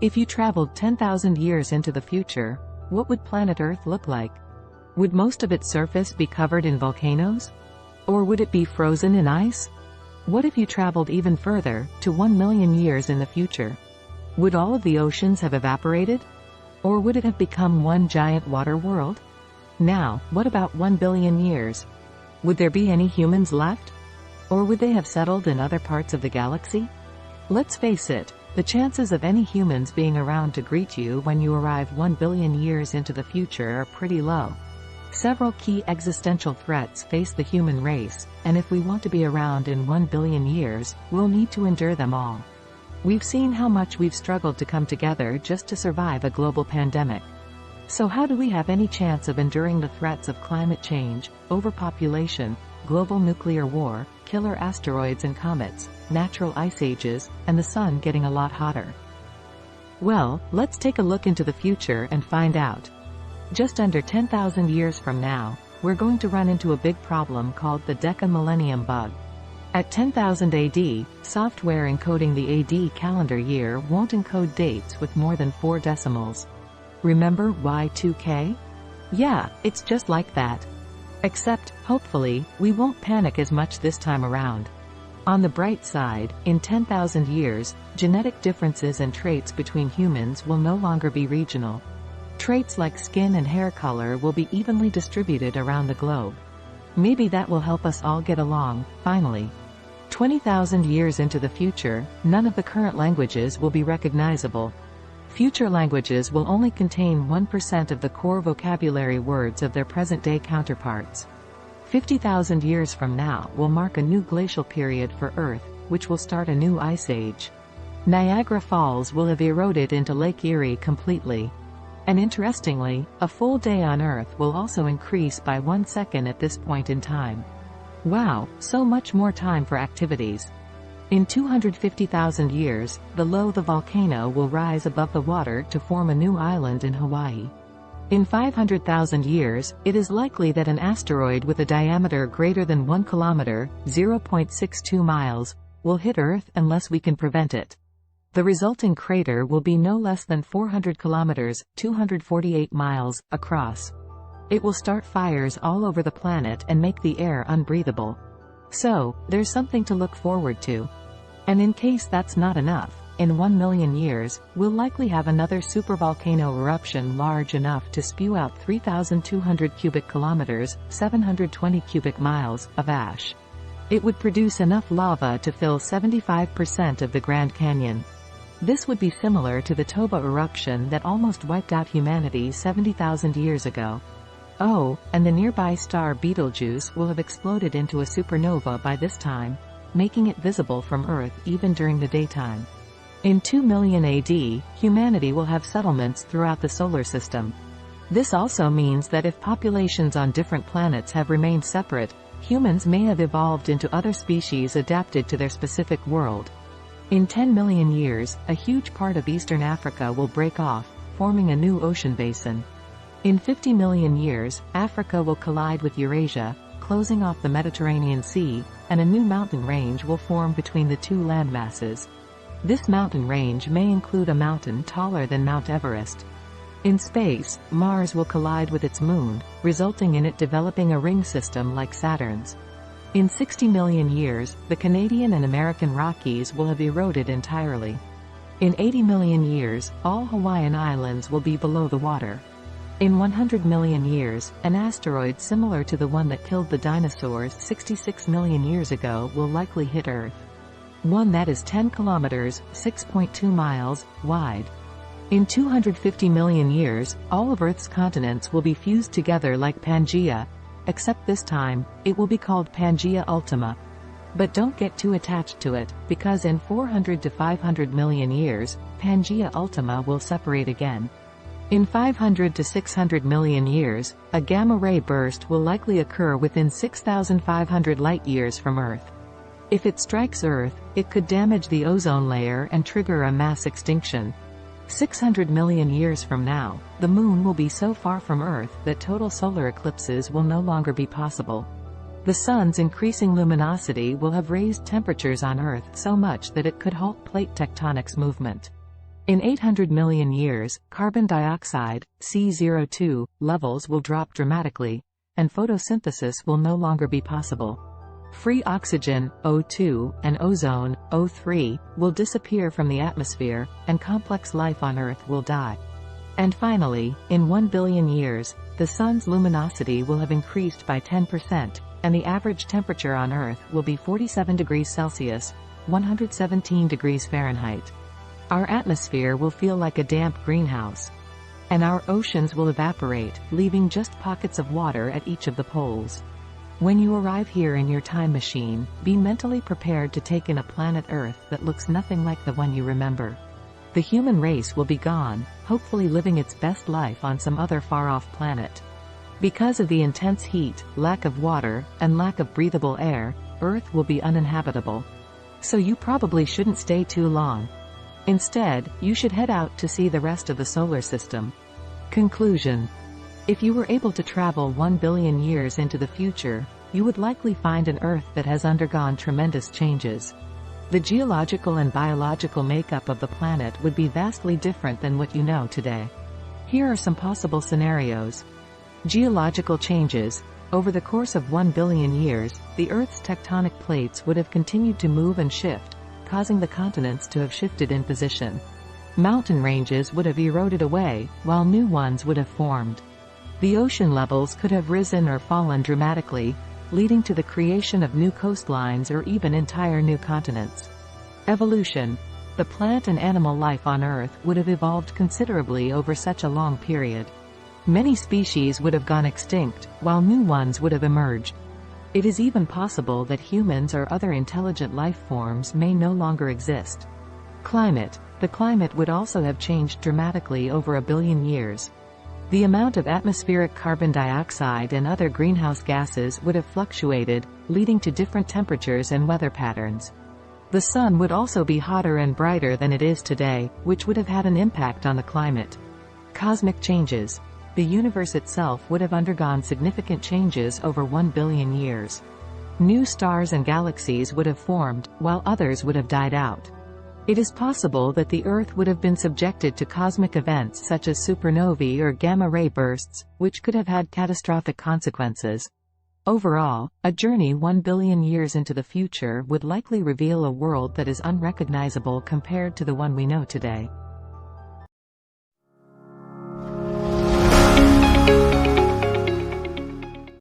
If you traveled 10,000 years into the future, what would planet Earth look like? Would most of its surface be covered in volcanoes? Or would it be frozen in ice? What if you traveled even further, to 1 million years in the future? Would all of the oceans have evaporated? Or would it have become one giant water world? Now, what about 1 billion years? Would there be any humans left? Or would they have settled in other parts of the galaxy? Let's face it, the chances of any humans being around to greet you when you arrive 1 billion years into the future are pretty low. Several key existential threats face the human race, and if we want to be around in 1 billion years, we'll need to endure them all. We've seen how much we've struggled to come together just to survive a global pandemic. So how do we have any chance of enduring the threats of climate change, overpopulation, global nuclear war, killer asteroids and comets, natural ice ages, and the sun getting a lot hotter? Well, let's take a look into the future and find out. Just under 10,000 years from now, we're going to run into a big problem called the Deca-millennium bug. At 10,000 AD, software encoding the AD calendar year won't encode dates with more than 4 decimals. Remember Y2K? Yeah, it's just like that. Except, hopefully, we won't panic as much this time around. On the bright side, in 10,000 years, genetic differences and traits between humans will no longer be regional. Traits like skin and hair color will be evenly distributed around the globe. Maybe that will help us all get along, finally. 20,000 years into the future, none of the current languages will be recognizable. Future languages will only contain 1% of the core vocabulary words of their present-day counterparts. 50,000 years from now will mark a new glacial period for Earth, which will start a new ice age. Niagara Falls will have eroded into Lake Erie completely. And interestingly, a full day on Earth will also increase by 1 second at this point in time. Wow, so much more time for activities. In 250,000 years, below the volcano will rise above the water to form a new island in Hawaii. In 500,000 years, it is likely that an asteroid with a diameter greater than 1 kilometer, 0.62 miles, will hit Earth unless we can prevent it. The resulting crater will be no less than 400 kilometers, 248 miles, across. It will start fires all over the planet and make the air unbreathable. So, there's something to look forward to. And in case that's not enough, in 1 million years, we'll likely have another supervolcano eruption large enough to spew out 3,200 cubic kilometers, 720 cubic miles, of ash. It would produce enough lava to fill 75% of the Grand Canyon. This would be similar to the Toba eruption that almost wiped out humanity 70,000 years ago. Oh, and the nearby star Betelgeuse will have exploded into a supernova by this time, making it visible from Earth even during the daytime. In 2 million AD, humanity will have settlements throughout the solar system. This also means that if populations on different planets have remained separate, humans may have evolved into other species adapted to their specific world. In 10 million years, a huge part of eastern Africa will break off, forming a new ocean basin. In 50 million years, Africa will collide with Eurasia, closing off the Mediterranean Sea, and a new mountain range will form between the two landmasses. This mountain range may include a mountain taller than Mount Everest. In space, Mars will collide with its moon, resulting in it developing a ring system like Saturn's. In 60 million years, the Canadian and American Rockies will have eroded entirely. In 80 million years, all Hawaiian Islands will be below the water. In 100 million years, an asteroid similar to the one that killed the dinosaurs 66 million years ago will likely hit Earth. One that is 10 kilometers, 6.2 miles, wide. In 250 million years, all of Earth's continents will be fused together like Pangaea, except this time, it will be called Pangaea Ultima. But don't get too attached to it, because in 400 to 500 million years, Pangaea Ultima will separate again. In 500 to 600 million years, a gamma-ray burst will likely occur within 6,500 light-years from Earth. If it strikes Earth, it could damage the ozone layer and trigger a mass extinction. 600 million years from now, the Moon will be so far from Earth that total solar eclipses will no longer be possible. The Sun's increasing luminosity will have raised temperatures on Earth so much that it could halt plate tectonics movement. In 800 million years, carbon dioxide, C02, levels will drop dramatically, and photosynthesis will no longer be possible. Free oxygen, O2, and ozone, O3, will disappear from the atmosphere, and complex life on Earth will die. And finally, in 1 billion years, the Sun's luminosity will have increased by 10%, and the average temperature on Earth will be 47 degrees Celsius, 117 degrees Fahrenheit. Our atmosphere will feel like a damp greenhouse. And our oceans will evaporate, leaving just pockets of water at each of the poles. When you arrive here in your time machine, be mentally prepared to take in a planet Earth that looks nothing like the one you remember. The human race will be gone, hopefully living its best life on some other far-off planet. Because of the intense heat, lack of water, and lack of breathable air, Earth will be uninhabitable. So you probably shouldn't stay too long. Instead, you should head out to see the rest of the solar system. Conclusion. If you were able to travel 1 billion years into the future, you would likely find an Earth that has undergone tremendous changes. The geological and biological makeup of the planet would be vastly different than what you know today. Here are some possible scenarios. Geological changes. Over the course of 1 billion years, the Earth's tectonic plates would have continued to move and shift, causing the continents to have shifted in position. Mountain ranges would have eroded away, while new ones would have formed. The ocean levels could have risen or fallen dramatically, leading to the creation of new coastlines or even entire new continents. Evolution. The plant and animal life on Earth would have evolved considerably over such a long period. Many species would have gone extinct, while new ones would have emerged. It is even possible that humans or other intelligent life forms may no longer exist. Climate. The climate would also have changed dramatically over 1 billion years. The amount of atmospheric carbon dioxide and other greenhouse gases would have fluctuated, leading to different temperatures and weather patterns. The sun would also be hotter and brighter than it is today, which would have had an impact on the climate. Cosmic changes. The universe itself would have undergone significant changes over 1 billion years. New stars and galaxies would have formed, while others would have died out. It is possible that the Earth would have been subjected to cosmic events such as supernovae or gamma-ray bursts, which could have had catastrophic consequences. Overall, a journey 1 billion years into the future would likely reveal a world that is unrecognizable compared to the one we know today.